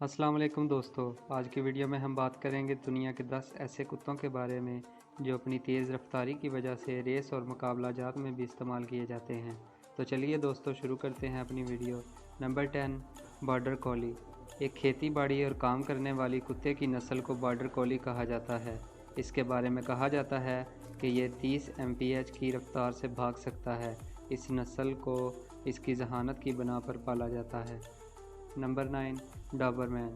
अस्सलाम वालेकुम दोस्तों, आज की वीडियो में हम बात करेंगे दुनिया के 10 ऐसे कुत्तों के बारे में जो अपनी तेज़ रफ्तारी की वजह से रेस और मुकाबला जात में भी इस्तेमाल किए जाते हैं। तो चलिए दोस्तों शुरू करते हैं अपनी वीडियो। Number 10 border कॉली। एक खेती बाड़ी और काम करने वाली कुत्ते की नस्ल को बॉर्डर कॉली कहा जाता है। इसके बारे में कहा जाता है कि ये 30 mph की रफ्तार से भाग सकता है। इस नस्ल को इसकी जहानत की बिना पर पाला जाता है। Number 9 Dobermann.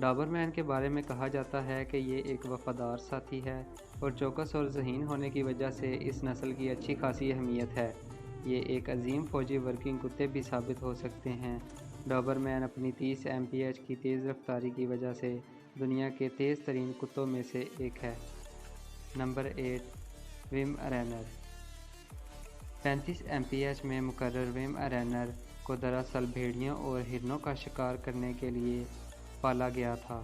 डॉबरमैन के बारे में कहा जाता है कि ये एक वफादार साथी है और चौकस और ज़हीन होने की वजह से इस नस्ल की अच्छी खासी अहमियत है। ये एक अजीम फौजी वर्किंग कुत्ते भी साबित हो सकते हैं। डॉबरमैन अपनी 30 mph की तेज़ रफ्तारी की वजह से दुनिया के तेज़ तरीन कुत्तों में से एक है। नंबर 8 विमअरेनर। 35 mph में मुकर्रर विमअरेनर को दरअसल भेड़ियों और हिरनों का शिकार करने के लिए पाला गया था।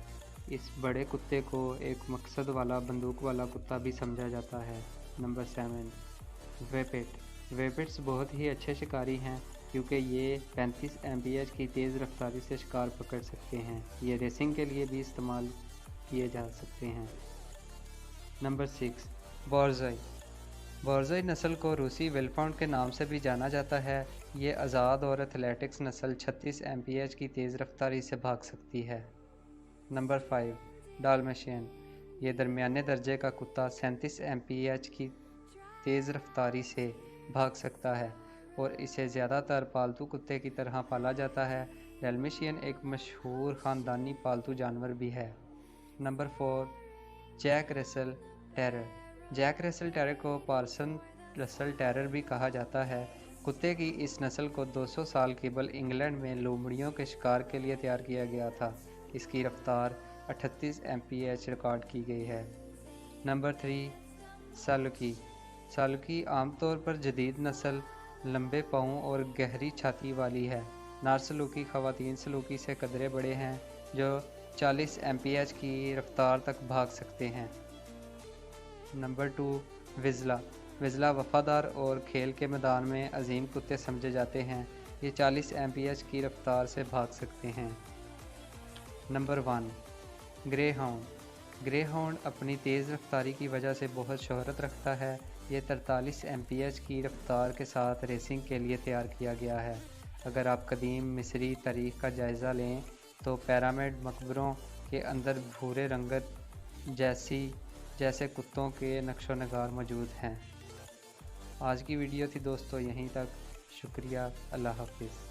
इस बड़े कुत्ते को एक मकसद वाला बंदूक वाला कुत्ता भी समझा जाता है। नंबर 7 वेपेट। वेपेट्स बहुत ही अच्छे शिकारी हैं क्योंकि ये 35 mph की तेज़ रफ्तारी से शिकार पकड़ सकते हैं। ये रेसिंग के लिए भी इस्तेमाल किए जा सकते हैं। नंबर 6 बोर्ज़ोई। बोर्ज़ोई नस्ल को रूसी विल्फाउंड के नाम से भी जाना जाता है। ये आज़ाद और एथलेटिक्स नस्ल 36 mph की तेज़ रफ्तारी से भाग सकती है। Number 5 Dalmatian. ये दरमियाने दर्जे का कुत्ता 37 mph की तेज़ रफ्तारी से भाग सकता है और इसे ज़्यादातर पालतू कुत्ते की तरह पाला जाता है। डाल्मेशियन एक मशहूर ख़ानदानी पालतू जानवर भी है। Number 4 Jack Russell terrier. Jack Russell terrier को पार्सन रसेल टेरर भी कहा जाता है। कुत्ते की इस नस्ल को 200 साल कबल इंग्लैंड में लोमड़ियों के शिकार के लिए तैयार किया गया था। इसकी रफ्तार 38 mph रिकॉर्ड की गई है। नंबर 3 सालुकी। सालुकी आमतौर पर जदीद नस्ल लंबे पाँव और गहरी छाती वाली है। नारसलूकी ख़वातीन सलूकी से कदरे बड़े हैं जो 40 mph की रफ्तार तक भाग सकते हैं। नंबर 2 विज़ला। विज़ला वफ़ादार और खेल के मैदान में अजीम कुत्ते समझे जाते हैं। ये 40 mph की रफ्तार से भाग सकते हैं। Number 1 grey hound. Grey hound अपनी तेज़ रफ्तारी की वजह से बहुत शोहरत रखता है। ये 43 mph की रफ्तार के साथ रेसिंग के लिए तैयार किया गया है। अगर आप कदीम मिस्री तारीख़ का जायज़ा लें तो पिरामिड मकबरों के अंदर भूरे रंगत जैसे कुत्तों के नक्शो नगार मौजूद हैं। आज की वीडियो थी दोस्तों यहीं तक। शुक्रिया। अल्लाह हाफ़िज़।